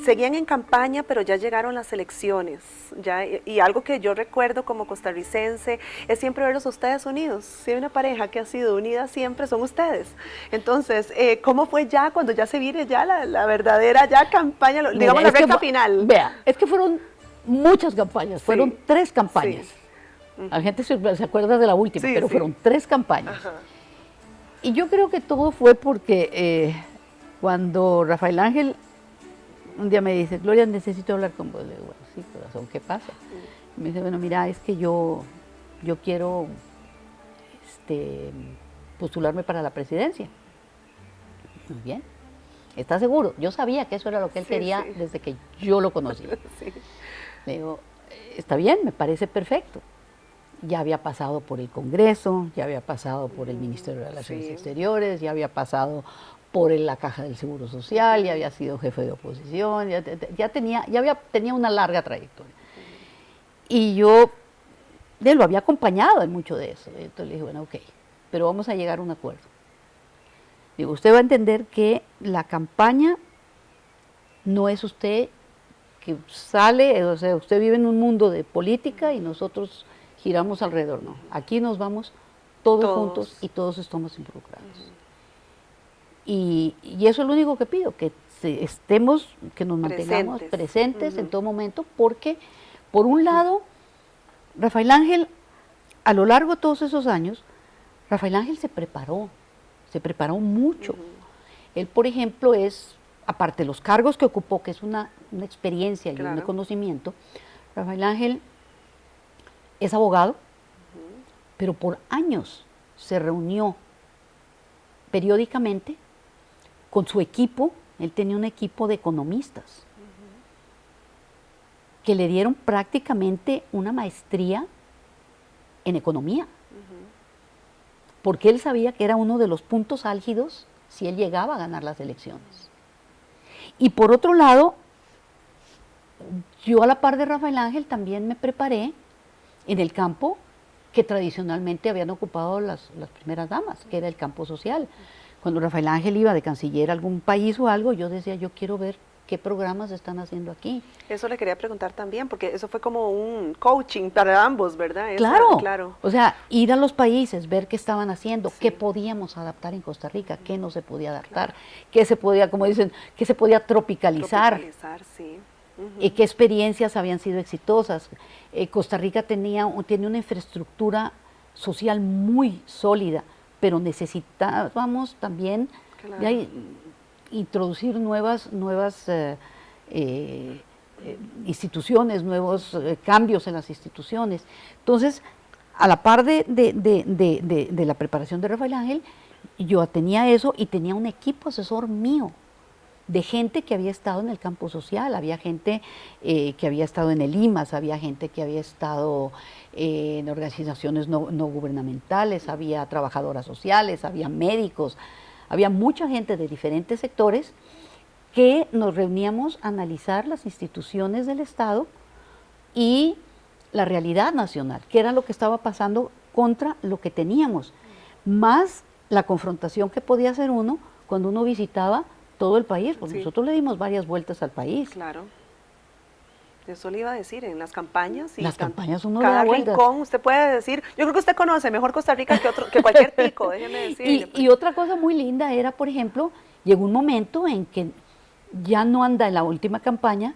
Seguían en campaña, pero ya llegaron las elecciones. Y algo que yo recuerdo como costarricense es siempre verlos a ustedes unidos. Si hay una pareja que ha sido unida siempre, son ustedes. Entonces, ¿cómo fue ya cuando ya se viene ya la verdadera ya campaña, Mira, digamos la recta final? Vea, es que fueron muchas campañas, Sí, fueron 3 campañas. sí. La gente se acuerda de la última, Sí, pero sí. fueron 3 campañas. Ajá. Y yo creo que todo fue porque cuando Rafael Ángel un día me dice, Gloria, necesito hablar con vos. Le digo, bueno, sí, corazón, ¿qué pasa? Y me dice, bueno, mira, es que yo quiero postularme para la presidencia. Muy bien. ¿Estás seguro? Yo sabía que eso era lo que él Sí, quería sí. desde que yo lo conocía. Sí. Le digo, está bien, me parece perfecto. Ya había pasado por el Congreso, ya había pasado por el Ministerio de Relaciones Sí. Exteriores, ya había pasado por la Caja del Seguro Social, ya había sido jefe de oposición, tenía una larga trayectoria. Y yo lo había acompañado en mucho de eso. Entonces le dije, bueno, ok, pero vamos a llegar a un acuerdo. Digo, usted va a entender que la campaña no es usted que sale, o sea, usted vive en un mundo de política y nosotros giramos alrededor, no. Aquí nos vamos todos juntos y todos estamos involucrados. Y eso es lo único que pido, que que nos mantengamos presentes en todo momento, porque por un lado, Rafael Ángel, a lo largo de todos esos años, Rafael Ángel se preparó mucho. Él, por ejemplo, aparte de los cargos que ocupó, que es una experiencia y un conocimiento, Rafael Ángel es abogado, pero por años se reunió periódicamente con su equipo. Él tenía un equipo de economistas que le dieron prácticamente una maestría en economía, porque él sabía que era uno de los puntos álgidos si él llegaba a ganar las elecciones. Y por otro lado, yo a la par de Rafael Ángel también me preparé en el campo que tradicionalmente habían ocupado las primeras damas, que era el campo social. Cuando Rafael Ángel iba de canciller a algún país o algo, yo decía, yo quiero ver qué programas están haciendo aquí. Eso le quería preguntar también, porque eso fue como un coaching para ambos, ¿verdad? Claro. O sea, ir a los países, ver qué estaban haciendo, qué podíamos adaptar en Costa Rica, qué no se podía adaptar, qué se podía, como dicen, qué se podía tropicalizar. Sí. Y qué experiencias habían sido exitosas. Costa Rica tiene una infraestructura social muy sólida, pero necesitábamos también introducir nuevas instituciones, nuevos cambios en las instituciones. Entonces, a la par de la preparación de Rafael Ángel, yo tenía eso y tenía un equipo asesor mío, de gente que había estado en el campo social. Había gente que había estado en el IMAS, había gente que había estado en organizaciones no gubernamentales, había trabajadoras sociales, había médicos, había mucha gente de diferentes sectores que nos reuníamos a analizar las instituciones del Estado y la realidad nacional, qué era lo que estaba pasando contra lo que teníamos, más la confrontación que podía hacer uno cuando uno visitaba todo el país, porque nosotros le dimos varias vueltas al país. Claro. Eso le iba a decir, en las campañas. Las campañas uno cada le da vueltas. rincón, usted puede decir, yo creo que usted conoce mejor Costa Rica que cualquier tico, déjeme decirle. Y otra cosa muy linda era, por ejemplo, llegó un momento en que ya no anda en la última campaña,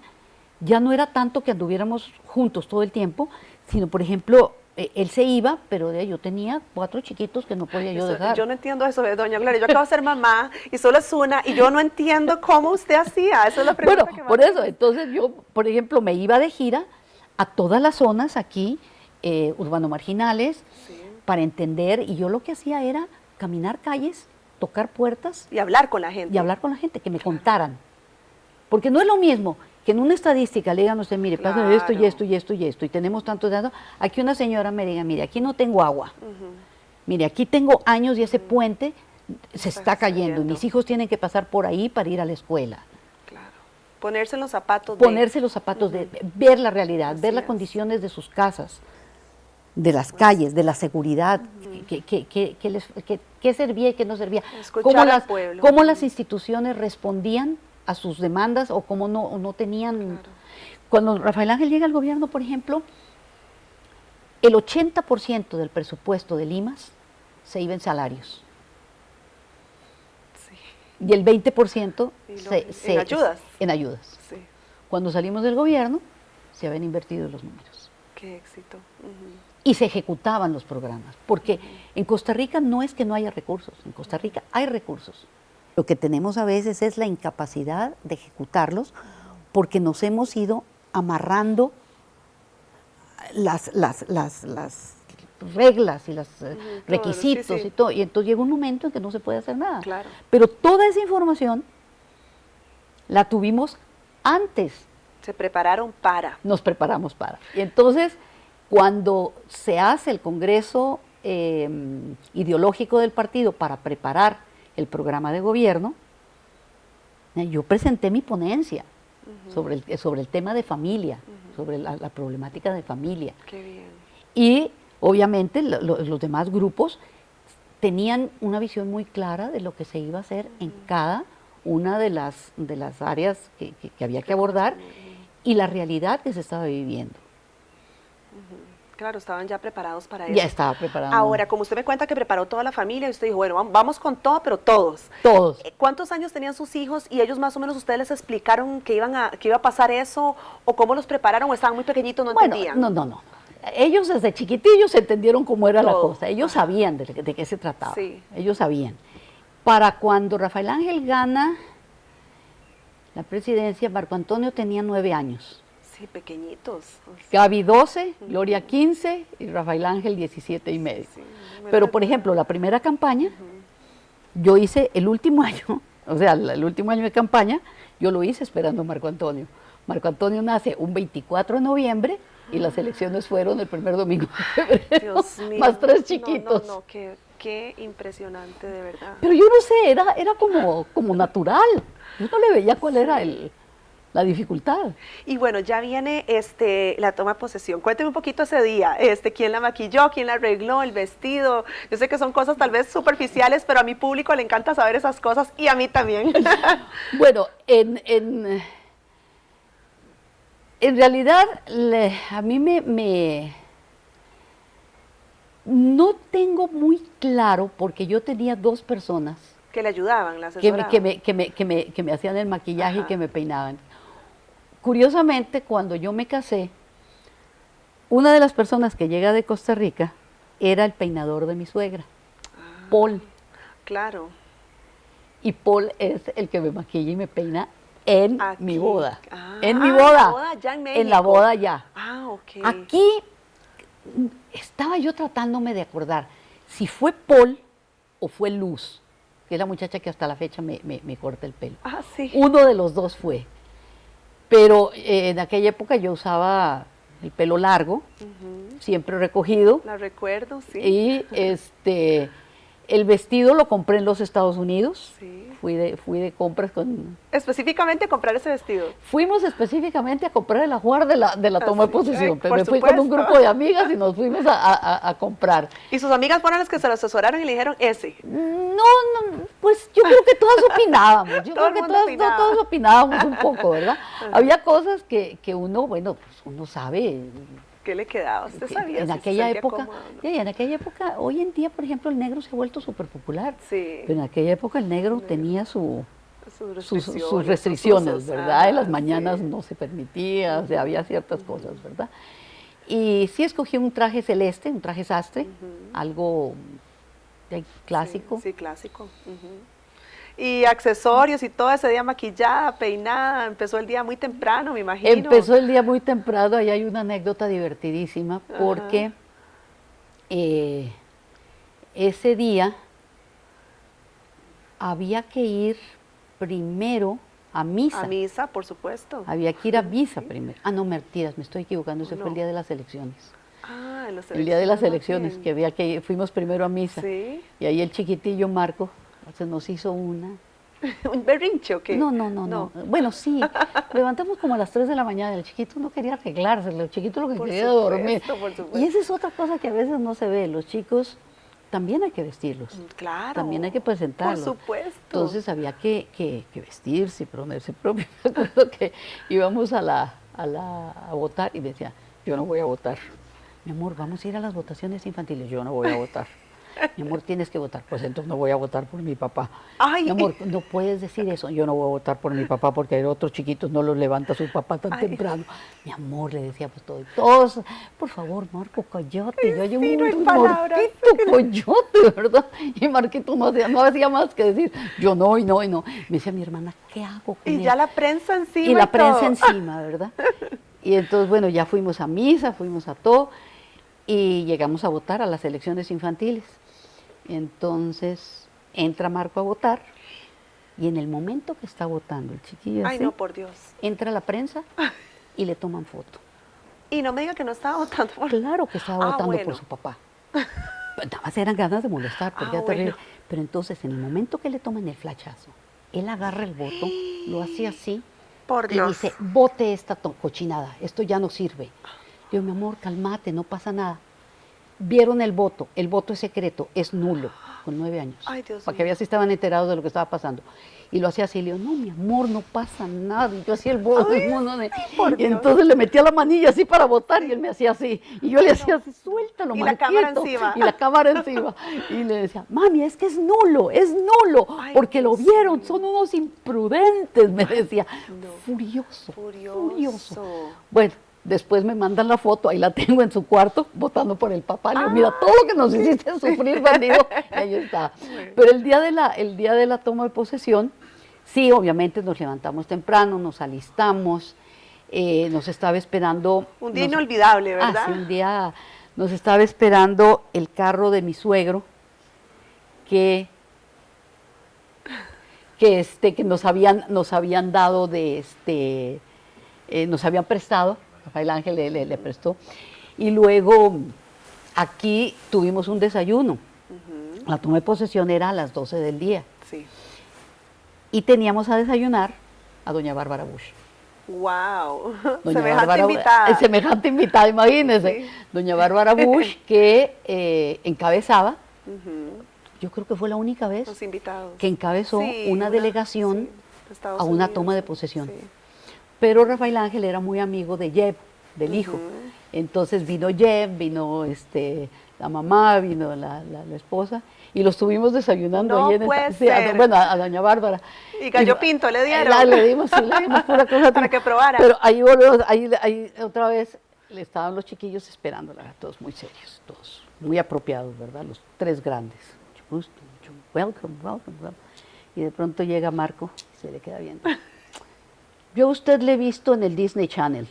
ya no era tanto que anduviéramos juntos todo el tiempo, sino, por ejemplo, él se iba, pero yo tenía 4 chiquitos que no podía yo dejar. Yo no entiendo eso, doña Gloria. Yo acabo de ser mamá y solo es una, y yo no entiendo cómo usted hacía. Esa es la pregunta que más. Por eso, entonces yo, por ejemplo, me iba de gira a todas las zonas aquí, urbano-marginales, para entender, y yo lo que hacía era caminar calles, tocar puertas. Y hablar con la gente. Y hablar con la gente, que me contaran. Porque no es lo mismo que en una estadística le digan a usted, mire, pasa esto y esto y esto y esto, y tenemos tantos datos, aquí una señora me diga, mire, aquí no tengo agua, mire, aquí tengo años y ese puente se está cayendo, y mis hijos tienen que pasar por ahí para ir a la escuela. Claro. Ponerse en los zapatos de ver la realidad, ver las condiciones de sus casas, de las calles, de la seguridad, qué servía y qué no servía, cómo las instituciones respondían a sus demandas o cómo no tenían... Claro. Cuando Rafael Ángel llega al gobierno, por ejemplo, el 80% del presupuesto de Limas se iba en salarios. Sí. Y el 20% en ayudas. En ayudas. Sí. Cuando salimos del gobierno, se habían invertido los números. Qué éxito. Y se ejecutaban los programas, porque en Costa Rica no es que no haya recursos, en Costa Rica hay recursos. Lo que tenemos a veces es la incapacidad de ejecutarlos porque nos hemos ido amarrando las reglas y los requisitos sí. y todo, y entonces llega un momento en que no se puede hacer nada. Claro. Pero toda esa información la tuvimos antes. Se prepararon para. Nos preparamos para. Y entonces, cuando se hace el congreso ideológico del partido para preparar el programa de gobierno, yo presenté mi ponencia sobre el tema de familia, sobre la problemática de familia. Qué bien. Y obviamente los demás grupos tenían una visión muy clara de lo que se iba a hacer en cada una de las áreas que había que abordar y la realidad que se estaba viviendo. Claro, estaban ya preparados para eso. Ya estaba preparado. Ahora, como usted me cuenta que preparó toda la familia, y usted dijo, bueno, vamos con todo, pero todos. Todos. ¿Cuántos años tenían sus hijos y ellos más o menos ustedes les explicaron que iba a pasar eso o cómo los prepararon o estaban muy pequeñitos, no entendían? No. Ellos desde chiquitillos entendieron cómo era la Todo. cosa. Ellos sabían de qué se trataba. Sí. Ellos sabían. Para cuando Rafael Ángel gana la presidencia, Marco Antonio tenía 9 años. Sí, pequeñitos. Gaby 12, Gloria 15 y Rafael Ángel 17 y medio. Sí, Pero, por ejemplo, la primera campaña, yo hice el último año, o sea, el último año de campaña, yo lo hice esperando a Marco Antonio. Marco Antonio nace un 24 de noviembre y las elecciones fueron el primer domingo de febrero. Dios mío. Más 3 chiquitos. No, qué impresionante, de verdad. Pero yo no sé, era como natural. Yo no le veía cuál era la dificultad. Y bueno, ya viene la toma de posesión. Cuénteme un poquito ese día, quién la maquilló, quién la arregló, el vestido. Yo sé que son cosas tal vez superficiales, pero a mi público le encanta saber esas cosas y a mí también. Bueno, en realidad a mí no tengo muy claro porque yo tenía 2 personas Que le ayudaban, la asesoraban. que me hacían el maquillaje y que me peinaban. Curiosamente, cuando yo me casé, una de las personas que llega de Costa Rica era el peinador de mi suegra, Paul. Claro. Y Paul es el que me maquilla y me peina en Aquí. mi boda. Ah, en mi en boda. la boda ya en En la México. boda ya. Ah, ok. Aquí estaba yo tratándome de acordar si fue Paul o fue Luz, que es la muchacha que hasta la fecha me corta el pelo. Ah, sí. Uno de los 2 fue. Pero en aquella época yo usaba el pelo largo, siempre recogido, La recuerdo, sí. y el vestido lo compré en los Estados Unidos. Sí. Fui de compras con... Específicamente comprar ese vestido. Fuimos específicamente a comprar el ajuar de la toma de sí. posesión, pero Por me fui con un supuesto. grupo de amigas y nos fuimos a comprar. Y sus amigas fueron las que se lo asesoraron y le dijeron ese. No, pues yo creo que todas opinábamos, yo Todo el creo que mundo opinaba. todos opinábamos un poco, ¿verdad? Había cosas que uno, bueno, pues uno sabe. ¿Qué le quedaba? ¿Usted sabía? En si se aquella sentía época, cómodo o no? sí, en aquella época, hoy en día, por ejemplo, el negro se ha vuelto súper popular. Sí. Pero en aquella época el negro tenía Sus sus restricciones, sus usos. ¿verdad? En las Ah, mañanas sí. no se permitía, o sea, había ciertas cosas, ¿verdad? Y sí escogí un traje celeste, un traje sastre, algo clásico. Sí, clásico. Y accesorios y todo ese día maquillada, peinada, empezó el día muy temprano, me imagino. Empezó el día muy temprano, ahí hay una anécdota divertidísima, porque ese día había que ir primero a misa. A misa, por supuesto. Había que ir a misa primero. Ah, no, mentiras, me estoy equivocando, ese fue el día de las elecciones. Ah, en las El día de las elecciones, elecciones, más que había que ir, fuimos primero a misa. bien. Y ahí el chiquitillo Marco se nos hizo una. Sí. ¿Un berrinche o qué? No. Bueno, sí, levantamos como a las 3 de la mañana, el chiquito no quería arreglarse, el chiquito lo que Por quería era dormir. supuesto, por supuesto. Y esa es otra cosa que a veces no se ve, los chicos también hay que vestirlos. Claro. También hay que presentarlos. Por supuesto. Entonces había que vestirse, ponerse propio. Me acuerdo que íbamos a votar y decía, yo no voy a votar. Mi amor, vamos a ir a las votaciones infantiles. Yo no voy a votar. Mi amor, tienes que votar. Pues entonces no voy a votar por mi papá. Ay. Mi amor, no puedes decir eso. Yo no voy a votar por mi papá porque hay otros chiquitos no los levanta su papá tan temprano. Mi amor, le decía pues todo. Todos, por favor, Marco, cállate. Yo Sí, no hay palabras. Marquito, cállate, ¿verdad? Y Marquito no hacía más que decir, yo no, y no, y no. Me decía mi hermana, ¿qué hago con Y él? ya la prensa encima. Y la todo. prensa encima, ¿verdad? Y entonces, bueno, ya fuimos a misa, fuimos a todo, y llegamos a votar a las elecciones infantiles. Entonces, entra Marco a votar, y en el momento que está votando el chiquillo Ay, así, no, por Dios. entra la prensa y le toman foto. Y no me diga que no estaba votando por... Claro que estaba votando bueno. por su papá. Nada más eran ganas de molestar, porque era terrible. Bueno. Pero entonces, en el momento que le toman el flachazo, él agarra el voto, lo hace así, Por y Dios. dice, vote esta cochinada, esto ya no sirve. Yo, mi amor, cálmate, no pasa nada. Vieron el voto es secreto, es nulo, con 9 años. Ay, Dios para que mío. veas si estaban enterados de lo que estaba pasando. Y lo hacía así, y le digo, no, mi amor, no pasa nada. Y yo hacía el voto, por y Dios. entonces le metía la manilla así para votar, y él me hacía así. Y yo le hacía así, suéltalo, Y la Marquito. cámara encima. Y la cámara encima. Y le decía, mami, es que es nulo, Ay, porque lo Dios vieron, mío. son unos imprudentes, me decía. no. Furioso, Furioso. furioso. Bueno, después me mandan la foto, ahí la tengo en su cuarto, votando por el papá. Le digo, mira, todo lo que nos hiciste sufrir, bandido, y ahí está. Pero el día de la toma de posesión, sí, obviamente nos levantamos temprano, nos alistamos, nos estaba esperando... Un día inolvidable, ¿verdad? Sí, un día nos estaba esperando el carro de mi suegro, que nos habían dado nos habían prestado, Rafael Ángel le prestó, y luego aquí tuvimos un desayuno. La toma de posesión era a las 12 del día. Sí. Y teníamos a desayunar a doña Bárbara Bush. Wow. Doña Semejante Bárbara, invitada. semejante invitada, imagínense. Sí. Doña Bárbara Bush, que encabezaba, Ujú. yo creo que fue la única vez Los invitados. que encabezó Sí, una delegación sí, de Estados a una Unidos, toma de sí, posesión. sí. Pero Rafael Ángel era muy amigo de Jeb, del hijo. Entonces vino Jeb, vino la mamá, vino la esposa, y los estuvimos desayunando No ahí en puede sí, ser. bueno, a doña Bárbara. Y gallo pinto le dieron. Le dimos pura cosa. Para que probara. Pero ahí volvemos, ahí otra vez le estaban los chiquillos esperándola, todos muy serios, todos muy apropiados, ¿verdad? Los 3 grandes. Mucho gusto, welcome, welcome, welcome. Y de pronto llega Marco y se le queda viendo. Yo a usted le he visto en el Disney Channel.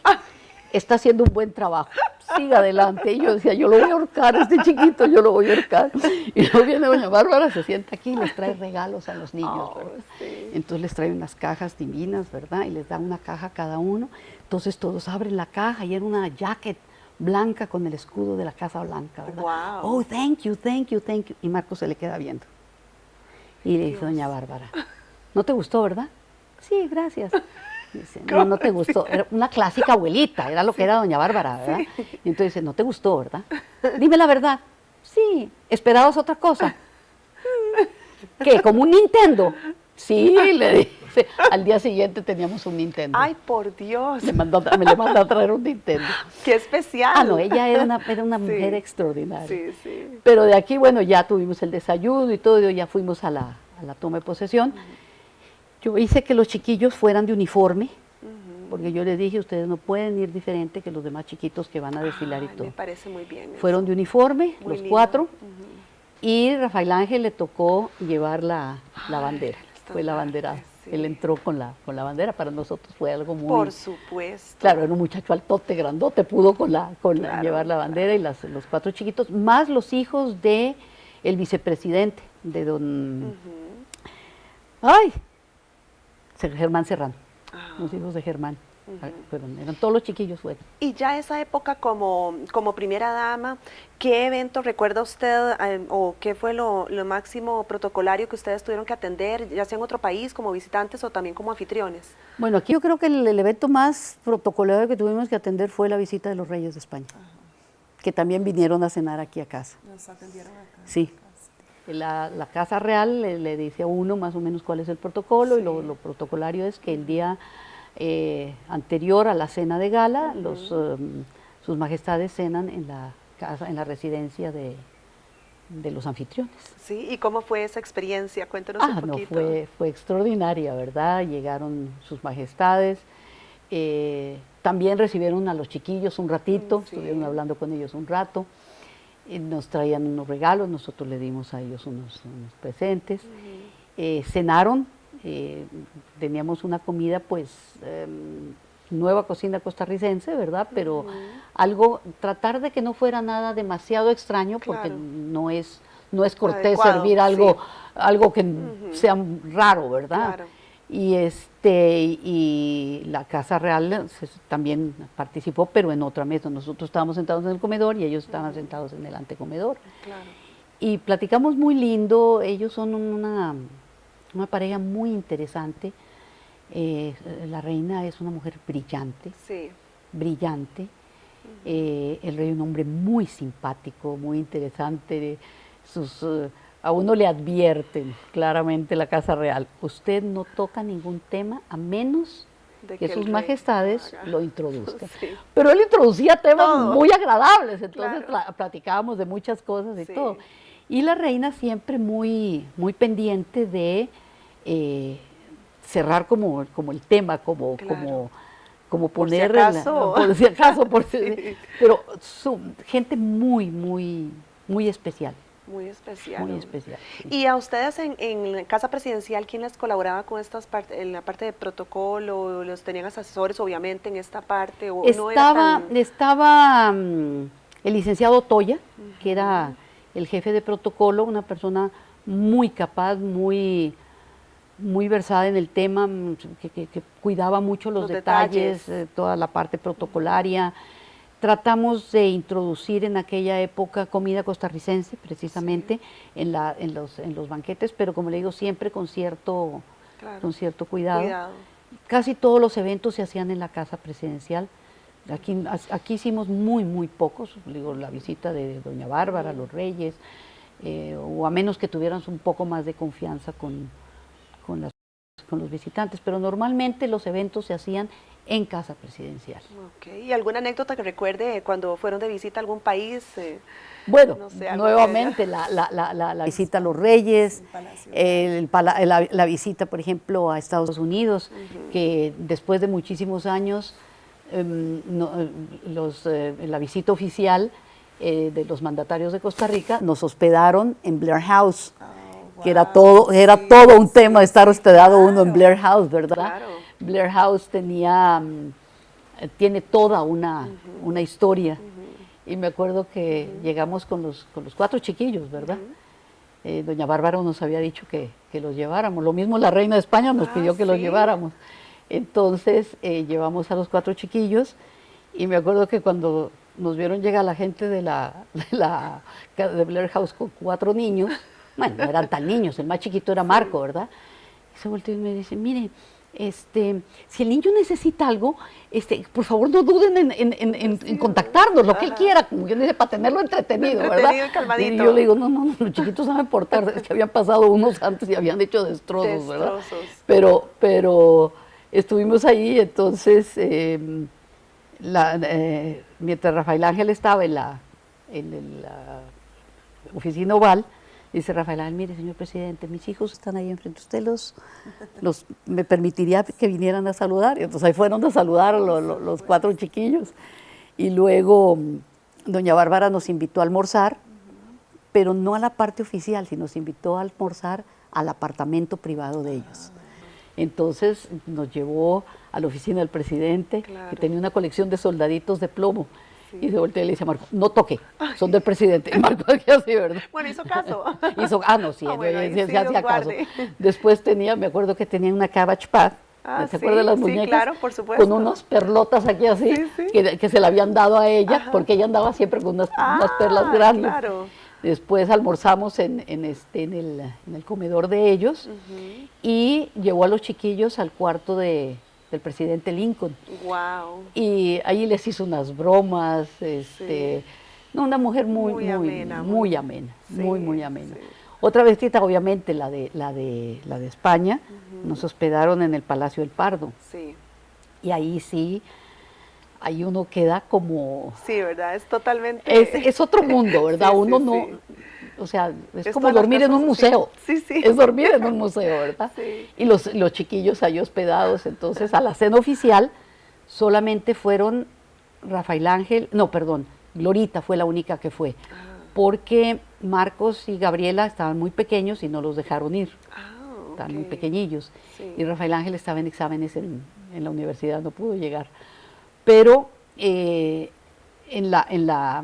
Está haciendo un buen trabajo. Siga adelante. Y yo decía, yo lo voy a ahorcar, este chiquito, yo lo voy a ahorcar. Y luego viene doña Bárbara, se sienta aquí y les trae regalos a los niños, ¿verdad? Sí. Entonces les trae unas cajas divinas, ¿verdad? Y les da una caja a cada uno. Entonces todos abren la caja y era una jacket blanca con el escudo de la Casa Blanca, ¿verdad? Wow. Oh, thank you, thank you, thank you. Y Marco se le queda viendo. Y le dice doña Bárbara, ¿no te gustó, verdad? Sí, gracias. Dice, no te gustó. Era una clásica abuelita, era lo que era doña Bárbara, ¿verdad? Y entonces dice, no te gustó, ¿verdad? Dime la verdad. Sí. ¿Esperabas otra cosa? ¿Qué? ¿Como un Nintendo? Sí, le dice. Al día siguiente teníamos un Nintendo. Ay, por Dios. Me le mandó a traer un Nintendo. Qué especial. Ah, no, ella era una mujer extraordinaria. Sí, sí. Pero de aquí, bueno, ya tuvimos el desayuno y todo, y ya fuimos a la toma de posesión. Yo hice que los chiquillos fueran de uniforme, porque yo les dije, ustedes no pueden ir diferente que los demás chiquitos que van a desfilar y Ay, todo. me parece muy bien. eso. Fueron de uniforme, Muy los lindo. 4, y Rafael Ángel le tocó llevar la bandera. Fue la bandera. sí. Él entró con la bandera, para nosotros fue algo muy... Por supuesto. Claro, era un muchacho altote, grandote, pudo Claro, llevar la bandera, y los 4 chiquitos, más los hijos de el vicepresidente, de don... ¡Ay! Germán Serrano, los hijos de Germán. Eran todos los chiquillos fueron. Y ya esa época como primera dama, ¿qué evento recuerda usted o qué fue lo máximo protocolario que ustedes tuvieron que atender, ya sea en otro país como visitantes o también como anfitriones? Bueno, aquí yo creo que el evento más protocolario que tuvimos que atender fue la visita de los Reyes de España, que también vinieron a cenar aquí a casa. Nos atendieron acá. Sí, La Casa Real le dice a uno más o menos cuál es el protocolo, Sí. y lo protocolario es que el día anterior a la cena de gala, sus majestades cenan en la casa, en la residencia de los anfitriones. Sí, ¿y cómo fue esa experiencia? Cuéntenos un No, poquito. fue extraordinaria, ¿verdad? Llegaron sus majestades, también recibieron a los chiquillos un ratito, Sí. estuvieron hablando con ellos un rato, nos traían unos regalos, nosotros le dimos a ellos unos presentes, cenaron, teníamos una comida pues nueva cocina costarricense, ¿verdad? Pero algo, tratar de que no fuera nada demasiado extraño, porque Claro. no es cortés Adecuado, servir algo, sí. algo que sea raro, ¿verdad? Claro. Y la Casa Real también participó, pero en otra mesa. Nosotros estábamos sentados en el comedor y ellos estaban sentados en el antecomedor. Claro. Y platicamos muy lindo, ellos son una pareja muy interesante. La reina es una mujer brillante, Sí. brillante. El rey es un hombre muy simpático, muy interesante. A uno le advierten claramente la Casa Real, usted no toca ningún tema a menos De que que sus el rey majestades haga. lo introduzcan. Sí. Pero él introducía temas Todo. muy agradables, entonces Claro. platicábamos de muchas cosas y Sí. todo. Y la reina siempre muy pendiente de cerrar como el tema, Claro. como Por si poner, acaso. por si acaso, Sí. pero gente muy especial, Muy especial. muy ¿no? especial. Sí. Y a ustedes en la Casa Presidencial, ¿quién les colaboraba con estas partes, en la parte de protocolo? ¿Los tenían asesores, obviamente, en esta parte? ¿O no era tan...? Estaba el licenciado Toya, que era el jefe de protocolo, una persona muy capaz, muy versada en el tema, que cuidaba mucho los detalles, toda la parte protocolaria. Tratamos de introducir en aquella época comida costarricense, precisamente, en los banquetes, pero como le digo, siempre con cierto cuidado. Casi todos los eventos se hacían en la Casa Presidencial. Aquí hicimos muy pocos, digo, la visita de doña Bárbara, los reyes, o a menos que tuvieran un poco más de confianza con los visitantes, pero normalmente los eventos se hacían en Casa Presidencial. Okay. ¿Y alguna anécdota que recuerde cuando fueron de visita a algún país? Bueno, no sé, nuevamente la visita a los reyes, la visita, por ejemplo, a Estados Unidos, que después de muchísimos años, la visita oficial de los mandatarios de Costa Rica nos hospedaron en Blair House. Que era todo un tema estar hospedado uno en Blair House, ¿verdad? Claro. Blair House tiene toda una historia. Y me acuerdo que llegamos con los 4 chiquillos, ¿verdad? Doña Bárbara nos había dicho que los lleváramos. Lo mismo la reina de España nos pidió que los lleváramos. Entonces llevamos a los 4 chiquillos y me acuerdo que cuando nos vieron llegar la gente de Blair House con 4 niños, bueno, no eran tan niños, el más chiquito era Marco, ¿verdad? Y se volteó y me dice, mire, si el niño necesita algo, por favor no duden en contactarnos, lo que él quiera, como yo dice, para tenerlo entretenido, ¿verdad? Y calmadito. Y yo le digo, no, los chiquitos saben portar, es que habían pasado unos antes y habían hecho destrozos, ¿verdad? Pero estuvimos ahí, entonces, mientras Rafael Ángel estaba en la oficina oval, dice Rafael Ángel, mire, señor presidente, mis hijos están ahí enfrente, usted me permitiría que vinieran a saludar. Y entonces ahí fueron a saludar a los 4 chiquillos. Y luego doña Bárbara nos invitó a almorzar, pero no a la parte oficial, sino nos invitó a almorzar al apartamento privado de ellos. Entonces nos llevó a la oficina del presidente, que tenía una colección de soldaditos de plomo. Y se volteó y le dice a Marco, no toque, son del presidente. Y Marco decía así, ¿verdad? Bueno, hizo caso. No, sí, sí hacía caso. Después me acuerdo que tenía una Cabbage Patch, ¿se acuerdan de las muñecas? Sí, claro, por supuesto. Con unas perlotas aquí así, que se le habían dado a ella, porque ella andaba siempre con unas perlas grandes. Claro. Después almorzamos en el comedor de ellos y llevó a los chiquillos al cuarto del presidente Lincoln. Wow. Y ahí les hizo unas bromas, una mujer muy amena, muy amena. Otra visita, obviamente, la de España, nos hospedaron en el Palacio del Pardo. Sí. Y ahí sí, ahí uno queda como... Sí, ¿verdad? Es totalmente... Es otro mundo, ¿verdad? Sí, uno sí, no... sí. O sea, es Es como todas las dormir en un cosas, sí. museo. Sí, sí. Es dormir en un museo, ¿verdad? Sí. Y los chiquillos ahí hospedados. Entonces, a la cena oficial solamente fueron Rafael Ángel, no, perdón, Glorita fue la única que fue. Porque Marcos y Gabriela estaban muy pequeños y no los dejaron ir. Estaban muy Ok. pequeñillos. Sí. Y Rafael Ángel estaba en exámenes en la universidad, no pudo llegar. Pero en la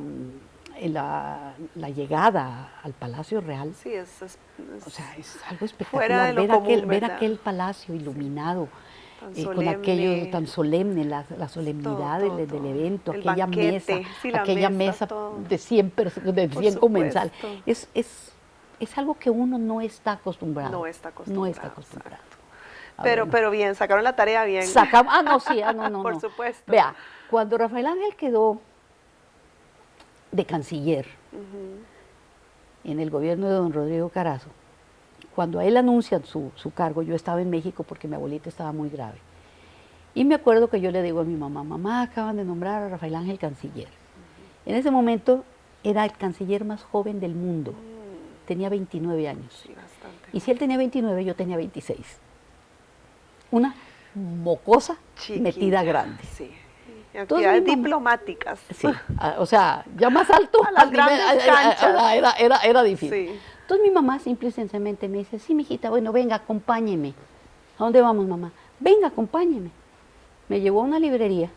llegada al Palacio Real, Sí, o sea, es algo fuera de espectacular lo ver, común, ver ¿verdad? aquel palacio iluminado, Tan con aquello solemne. tan solemne, la solemnidad Todo, del todo. evento, El aquella banquete, mesa, sí, la aquella mesa, mesa todo. de 100, de Por 100 comensales. supuesto. Es algo que uno no está acostumbrado. No está No está acostumbrado, acostumbrado. Ah, Pero, bueno. pero bien, sacaron la tarea bien. No, sí, no. Por supuesto. Vea, cuando Rafael Ángel quedó de canciller en el gobierno de don Rodrigo Carazo, cuando a él anuncian su cargo, yo estaba en México porque mi abuelita estaba muy grave. Y me acuerdo que yo le digo a mi mamá, mamá, acaban de nombrar a Rafael Ángel canciller. En ese momento era el canciller más joven del mundo, tenía 29 años. Sí, bastante. Y si él tenía 29, yo tenía 26. Una mocosa Chiquilla, metida grande. Sí. Y Entonces, actividades mi mamá- diplomáticas. Sí, o sea, ya más alto, A las al nivel, grandes canchas. era difícil. Sí. Entonces mi mamá simple y sencillamente me dice, sí, mijita, bueno, venga, acompáñeme. ¿A dónde vamos, mamá? Venga, acompáñeme. Me llevó a una librería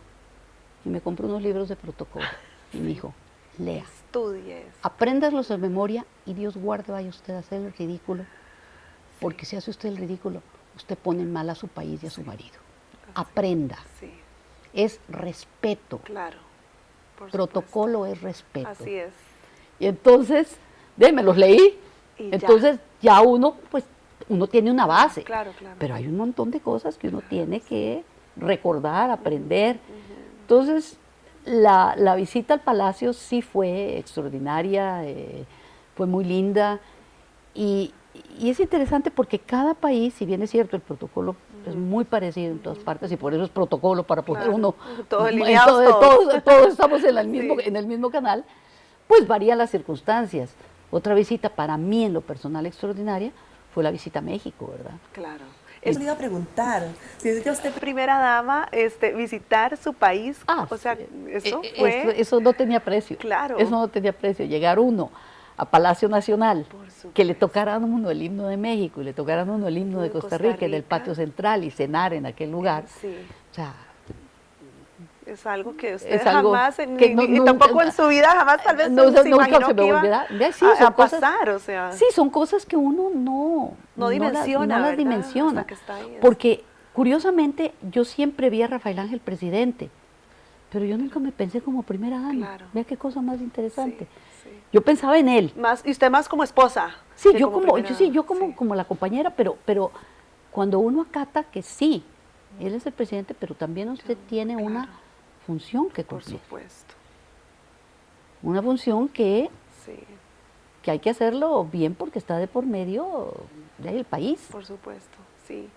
y me compró unos libros de protocolo. Y me dijo, lea, Estudies. apréndaslos de memoria y Dios guarde vaya usted a hacer el ridículo, porque si hace usted el ridículo, usted pone mal a su país y a su marido. Aprenda. Sí, Es respeto. claro. Por Protocolo es respeto. supuesto. Así es. Y entonces, me los leí. Y Entonces ya uno, pues, uno tiene una base. Claro, claro. Pero hay un montón de cosas que uno tiene que recordar, aprender. Entonces, la visita al palacio sí fue extraordinaria, fue muy linda. Y es interesante porque cada país, si bien es cierto, el protocolo es muy parecido en todas partes y por eso es protocolo para poder Claro. uno... Todos alineados, todos estamos en el mismo, Sí. en el mismo canal, pues varían las circunstancias. Otra visita para mí en lo personal extraordinaria fue la visita a México, ¿verdad? Claro. Eso le iba a preguntar. Si es que usted Primera dama, visitar su país, o sea, Sí. eso fue... Eso no tenía precio. Claro. Eso no tenía precio. Llegar uno a Palacio Nacional, Por supuesto. que le tocaran a uno el himno de México y le tocaran a uno el himno de Costa Rica en el patio central y cenar en aquel lugar. Sí, O sea, es algo que usted Es algo jamás, que ni tampoco en su vida jamás tal vez no, se nunca imaginó se me que iba volverá. Ve, sí, a son cosas- pasar, o sea. Sí, son cosas que uno no dimensiona, no las ¿verdad? dimensiona. Hasta que está ahí, Porque, curiosamente, yo siempre vi a Rafael Ángel presidente, pero yo nunca me pensé como primera dama. Claro. Vea qué cosa más interesante. Sí. Yo pensaba en él. Y usted más como esposa. Sí, que yo como, primera yo dama, sí. como la compañera, pero cuando uno acata que sí, él es el presidente, pero también usted tiene una claro. función que Por cumplir. supuesto, Una función que sí, hay que hacerlo bien porque está de por medio del país. por supuesto, sí.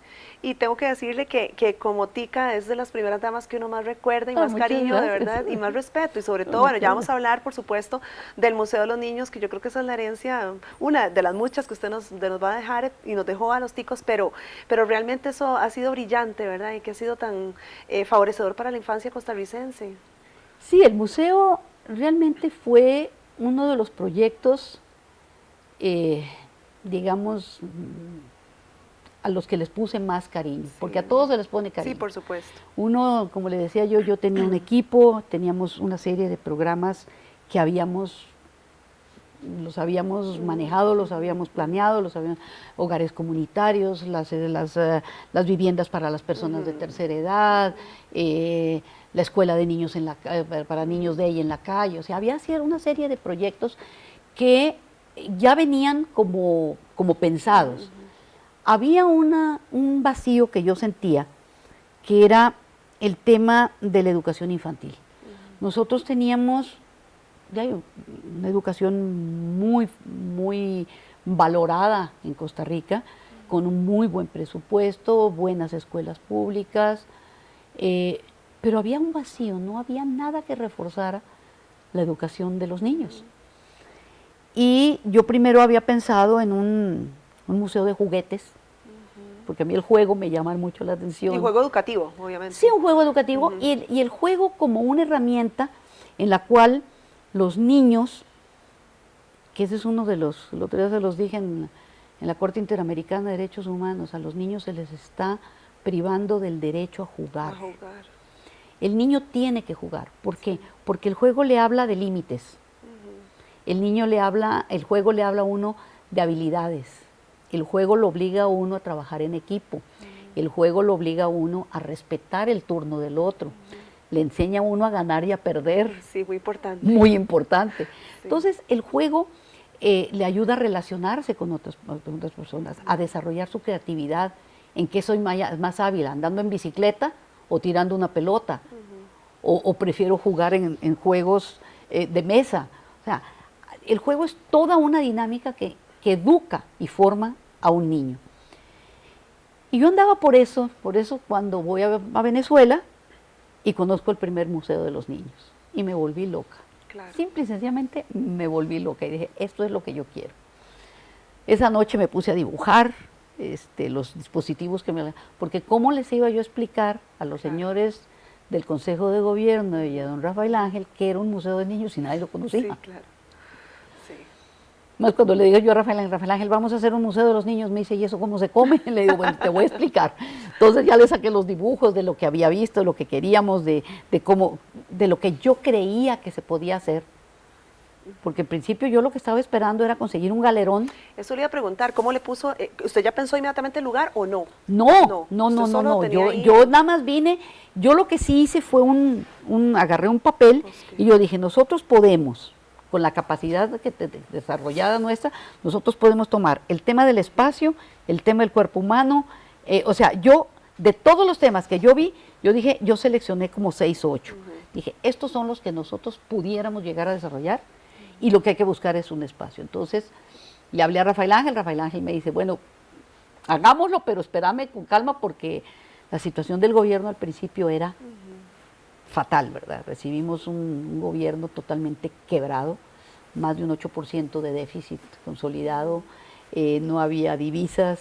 Y tengo que decirle que como Tica es de las primeras damas que uno más recuerda y más Muchas cariño, de gracias. verdad, y más respeto. Y sobre todo, bueno, ya vamos a hablar, por supuesto, del Museo de los Niños, que yo creo que esa es la herencia, una de las muchas que usted nos va a dejar y nos dejó a los ticos, pero realmente eso ha sido brillante, ¿verdad? Y que ha sido tan favorecedor para la infancia costarricense. Sí, el museo realmente fue uno de los proyectos, digamos, a los que les puse más cariño, porque a todos se les pone cariño. Sí, por supuesto. Uno, como le decía yo tenía un equipo, teníamos una serie de programas que los habíamos manejado, los habíamos planeado, hogares comunitarios, las viviendas para las personas de tercera edad, la escuela de niños para niños de ella en la calle, o sea, había una serie de proyectos que ya venían como pensados. Había un vacío que yo sentía, que era el tema de la educación infantil. Nosotros teníamos una educación muy valorada en Costa Rica, con un muy buen presupuesto, buenas escuelas públicas, pero había un vacío, no había nada que reforzara la educación de los niños. Y yo primero había pensado en un museo de juguetes, porque a mí el juego me llama mucho la atención. Y juego educativo, obviamente. Sí, un juego educativo y el juego como una herramienta en la cual los niños, que ese es uno de los, el otro día se los dije en la Corte Interamericana de Derechos Humanos, a los niños se les está privando del derecho a jugar. A jugar. El niño tiene que jugar. ¿Por qué? Porque el juego le habla de límites. El juego le habla a uno de habilidades. El juego lo obliga a uno a trabajar en equipo. El juego lo obliga a uno a respetar el turno del otro. Le enseña a uno a ganar y a perder. Sí, muy importante. Muy importante. Sí. Entonces, el juego le ayuda a relacionarse con otras personas, a desarrollar su creatividad. ¿En qué soy más hábil? ¿Andando en bicicleta o tirando una pelota? O prefiero jugar en juegos de mesa. O sea, el juego es toda una dinámica que educa y forma a un niño. Y yo andaba por eso cuando voy a Venezuela y conozco el primer museo de los niños. Y me volví loca. Claro. Simple y sencillamente me volví loca y dije, esto es lo que yo quiero. Esa noche me puse a dibujar los dispositivos porque ¿cómo les iba yo a explicar a los señores del Consejo de Gobierno y a don Rafael Ángel que era un museo de niños si nadie lo conocía? Sí, claro. Sí. Más cuando le digo yo a Rafael Ángel, vamos a hacer un museo de los niños, me dice, ¿y eso cómo se come? Le digo, bueno, te voy a explicar. Entonces ya le saqué los dibujos de lo que había visto, de lo que queríamos, de lo que yo creía que se podía hacer. Porque en principio yo lo que estaba esperando era conseguir un galerón. Eso le iba a preguntar, ¿cómo le puso? ¿Usted ya pensó inmediatamente el lugar o no? No. Usted solo tenía ahí- Yo nada más vine, yo lo que sí hice fue agarré un papel y yo dije, nosotros podemos, con la capacidad desarrollada nuestra, nosotros podemos tomar el tema del espacio, el tema del cuerpo humano, o sea, yo, de todos los temas que yo vi, yo seleccioné como 6 o 8. Dije, estos son los que nosotros pudiéramos llegar a desarrollar y lo que hay que buscar es un espacio. Entonces, le hablé a Rafael Ángel me dice, bueno, hagámoslo, pero espérame con calma porque la situación del gobierno al principio era fatal, ¿verdad? Recibimos un gobierno totalmente quebrado, más de un 8% de déficit consolidado, no había divisas,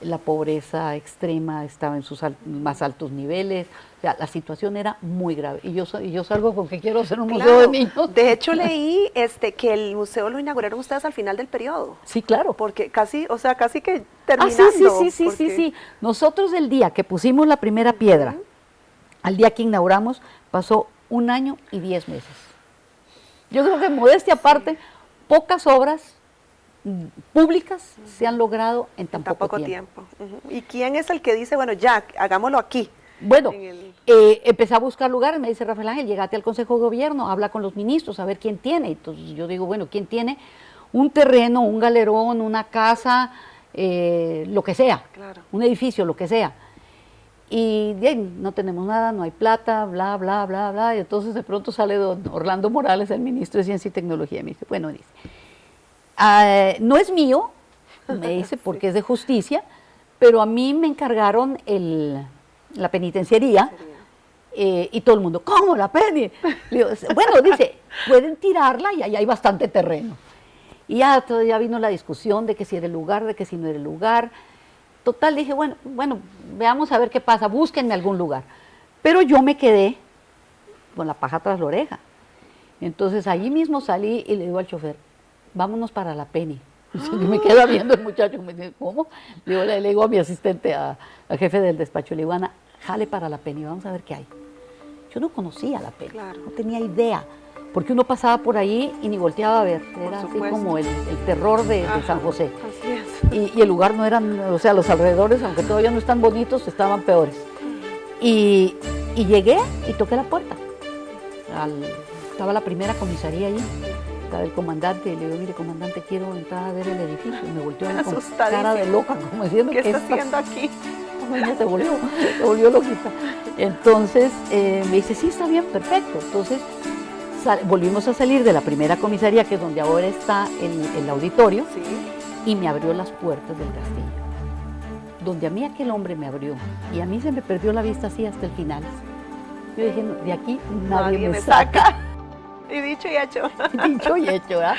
la pobreza extrema estaba en sus más altos niveles, o sea, la situación era muy grave. Y yo salgo con que quiero hacer un museo de niños. De hecho, leí que el museo lo inauguraron ustedes al final del periodo. Sí, claro. Porque casi que terminando. Sí. Nosotros el día que pusimos la primera piedra, al día que inauguramos, pasó 1 año y 10 meses. Yo creo que modestia aparte, pocas obras públicas se han logrado en tan poco tiempo. ¿Y quién es el que dice, bueno, ya, hagámoslo aquí? Bueno, empecé a buscar lugares, me dice Rafael Ángel, llegate al Consejo de Gobierno, habla con los ministros, a ver quién tiene. Entonces yo digo, bueno, ¿quién tiene un terreno, un galerón, una casa, lo que sea, claro, un edificio, lo que sea? Y bien, no tenemos nada, no hay plata, bla, bla, bla, bla. Y entonces de pronto sale don Orlando Morales, el ministro de Ciencia y Tecnología, y me dice, bueno, no es mío, me dice, porque es de justicia, pero a mí me encargaron la penitenciaría y todo el mundo, ¿cómo la peni? Le digo, bueno, dice, pueden tirarla y ahí hay bastante terreno. Y ya vino la discusión de que si era el lugar, de que si no era el lugar. Total, dije, bueno, veamos a ver qué pasa, búsquenme algún lugar. Pero yo me quedé con la paja tras la oreja. Entonces allí mismo salí y le digo al chofer, vámonos para la Penny. Y me queda viendo el muchacho, me dice, ¿cómo? Le digo a mi asistente, al jefe del despacho, le digo, Ana, jale para la Penny, vamos a ver qué hay. Yo no conocía la Penny, no tenía idea, porque uno pasaba por ahí y ni volteaba a ver, era así como el terror de San José. Así es. Y el lugar no eran, o sea, los alrededores, aunque todavía no están bonitos, estaban peores. Y llegué y toqué la puerta. Estaba la primera comisaría allí. Del comandante, y le digo, mire, comandante, quiero entrar a ver el edificio. Y me volteó con cara de loca, como diciendo, ¿qué está haciendo aquí? Ella se volvió loquita. Entonces me dice, sí, está bien, perfecto. Entonces volvimos a salir de la primera comisaría, que es donde ahora está el auditorio, y me abrió las puertas del castillo. Donde a mí aquel hombre me abrió, y a mí se me perdió la vista así hasta el final. Yo dije, no, de aquí nadie me saca. Y dicho y hecho. Dicho y hecho, ¿verdad?